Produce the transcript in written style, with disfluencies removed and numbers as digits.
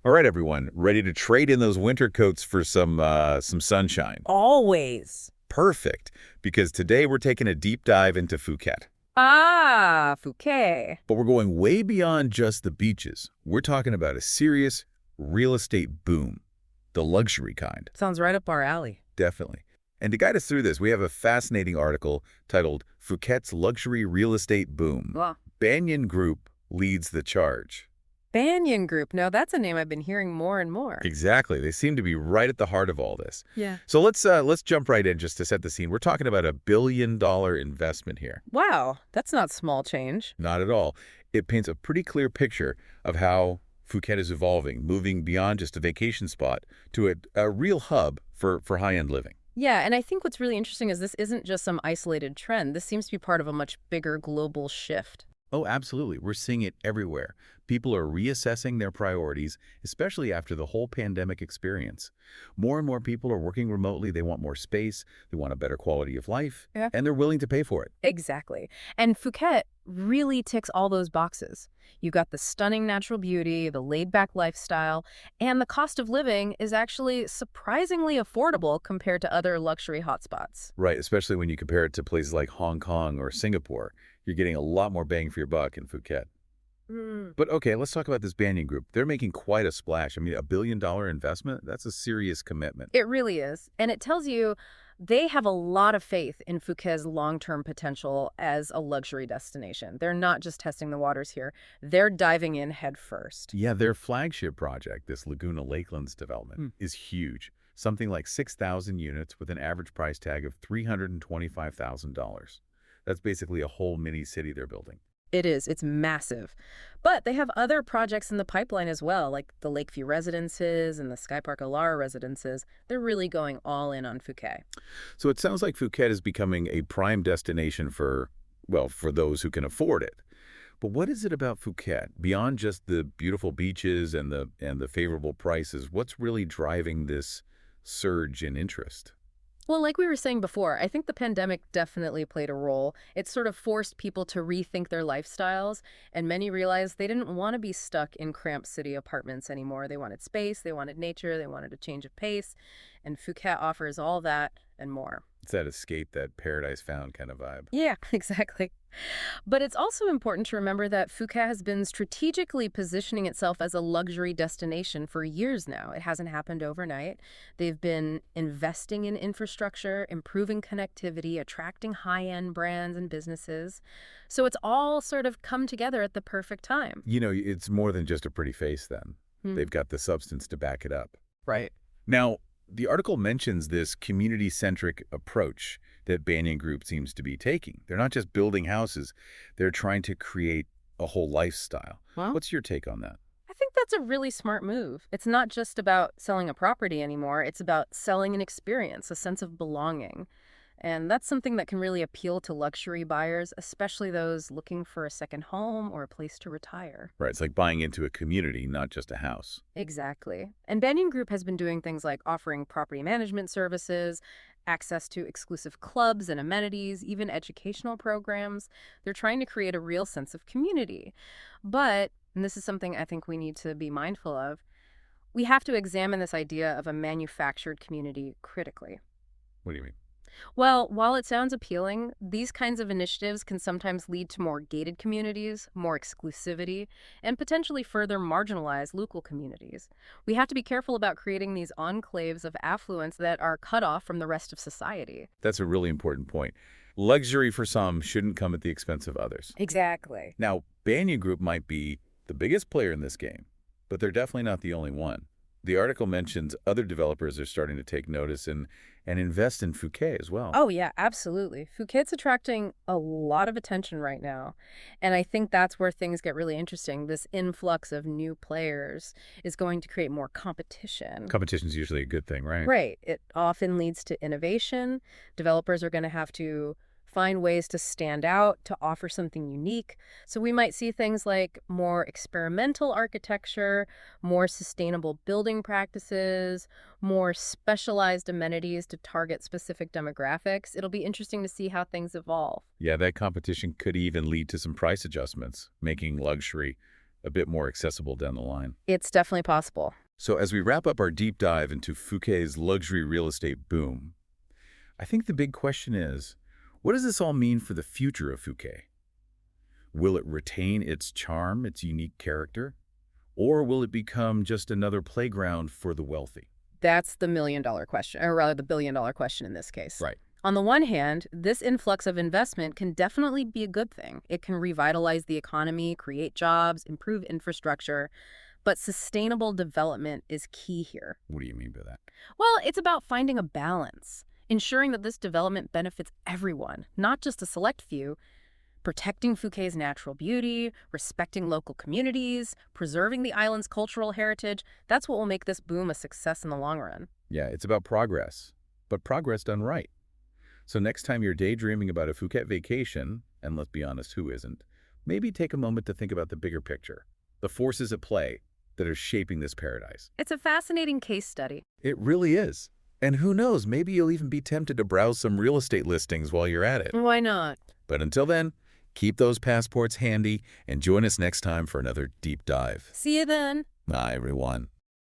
All right, everyone, ready to trade in those winter coats for some sunshine? Always. Perfect, because today we're taking a deep dive into Phuket. Ah, Phuket. But we're going way beyond just the beaches. We're talking about a serious real estate boom, the luxury kind, Sounds right up our alley. definitely. And to guide us through this, we have a fascinating article titled Phuket's Luxury Real Estate Boom. Well, Banyan Group leads the charge. Banyan Group. Now, that's a name I've been hearing more and more. Exactly. They seem to be right at the heart of all this. Yeah. So let's jump right in just to set the scene. We're talking about $1 billion investment here. Wow, that's not small change. Not at all. It paints a pretty clear picture of how Phuket is evolving, moving beyond just a vacation spot to a real hub for high-end living. Yeah, and I think what's really interesting is this isn't just some isolated trend. This seems to be part of a much bigger global shift. Oh, absolutely. We're seeing it everywhere. People are reassessing their priorities, especially after the whole pandemic experience. More and more people are working remotely. They want more space. They want a better quality of life, Yeah. and they're willing to pay for it. Exactly. And Phuket really ticks all those boxes. You got the stunning natural beauty, the laid-back lifestyle, and the cost of living is actually surprisingly affordable compared to other luxury hotspots. Right, especially when you compare it to places like Hong Kong or Singapore. You're getting a lot more bang for your buck in Phuket. Mm. But okay, let's talk about this Banyan Group. They're making quite a splash. I mean, $1 billion investment, that's a serious commitment. It really is. And it tells you they have a lot of faith in Phuket's long-term potential as a luxury destination. They're not just testing the waters here. They're diving in head first. Yeah, their flagship project, this Laguna Lakelands development, Hmm. is huge. Something like 6,000 units with an average price tag of $325,000. That's basically a whole mini city they're building. It is. It's massive. But they have other projects in the pipeline as well, like the Lakeview Residences and the Sky Park Alara Residences. They're really going all in on Phuket. So it sounds like Phuket is becoming a prime destination for, well, for those who can afford it. But what is it about Phuket, beyond just the beautiful beaches and the favorable prices? What's really driving this surge in interest? Well, like we were saying before, I think the pandemic definitely played a role. It sort of forced people to rethink their lifestyles, and many realized they didn't want to be stuck in cramped city apartments anymore. They wanted space, they wanted nature, they wanted a change of pace, and Phuket offers all that and more. It's that escape, that paradise found kind of vibe. Yeah, exactly. But it's also important to remember that Phuket has been strategically positioning itself as a luxury destination for years now. It hasn't happened overnight. They've been investing in infrastructure, improving connectivity, attracting high-end brands and businesses. So it's all sort of come together at the perfect time. You know, it's more than just a pretty face then. Hmm. They've got the substance to back it up. Right. Now, the article mentions this community-centric approach that Banyan Group seems to be taking. They're not just building houses, they're trying to create a whole lifestyle. Well, What's your take on that? I think that's a really smart move. It's not just about selling a property anymore. It's about selling an experience, a sense of belonging. And that's something that can really appeal to luxury buyers, especially those looking for a second home or a place to retire. Right, it's like buying into a community, not just a house. Exactly. And Banyan Group has been doing things like offering property management services, access to exclusive clubs and amenities, even educational programs. They're trying to create a real sense of community. But, and this is something I think we need to be mindful of, we have to examine this idea of a manufactured community critically. What do you mean? Well, while it sounds appealing, these kinds of initiatives can sometimes lead to more gated communities, more exclusivity, and potentially further marginalize local communities. We have to be careful about creating these enclaves of affluence that are cut off from the rest of society. That's a really important point. Luxury for some shouldn't come at the expense of others. Exactly. Now, Banyan Group might be the biggest player in this game, but they're definitely not the only one. The article mentions other developers are starting to take notice and invest in Phuket as well. Oh, yeah, absolutely. Phuket's attracting a lot of attention right now. And I think that's where things get really interesting. This influx of new players is going to create more competition. Competition's usually a good thing, right? Right. It often leads to innovation. Developers are going to have to find ways to stand out, to offer something unique. So we might see things like more experimental architecture, more sustainable building practices, more specialized amenities to target specific demographics. It'll be interesting to see how things evolve. Yeah, that competition could even lead to some price adjustments, making luxury a bit more accessible down the line. It's definitely possible. So as we wrap up our deep dive into Phuket's luxury real estate boom, I think the big question is, what does this all mean for the future of Phuket? Will it retain its charm, its unique character? Or will it become just another playground for the wealthy? That's the million-dollar question, or rather the billion-dollar question in this case. Right. On the one hand, this influx of investment can definitely be a good thing. It can revitalize the economy, create jobs, improve infrastructure, but sustainable development is key here. What do you mean by that? Well, it's about finding a balance, ensuring that this development benefits everyone, not just a select few, protecting Phuket's natural beauty, respecting local communities, preserving the island's cultural heritage. That's what will make this boom a success in the long run. Yeah, it's about progress, but progress done right. So next time you're daydreaming about a Phuket vacation, and let's be honest, who isn't, maybe take a moment to think about the bigger picture, the forces at play that are shaping this paradise. It's a fascinating case study. It really is. And who knows, maybe you'll even be tempted to browse some real estate listings while you're at it. Why not? But until then, keep those passports handy and join us next time for another deep dive. See you then. Bye, everyone.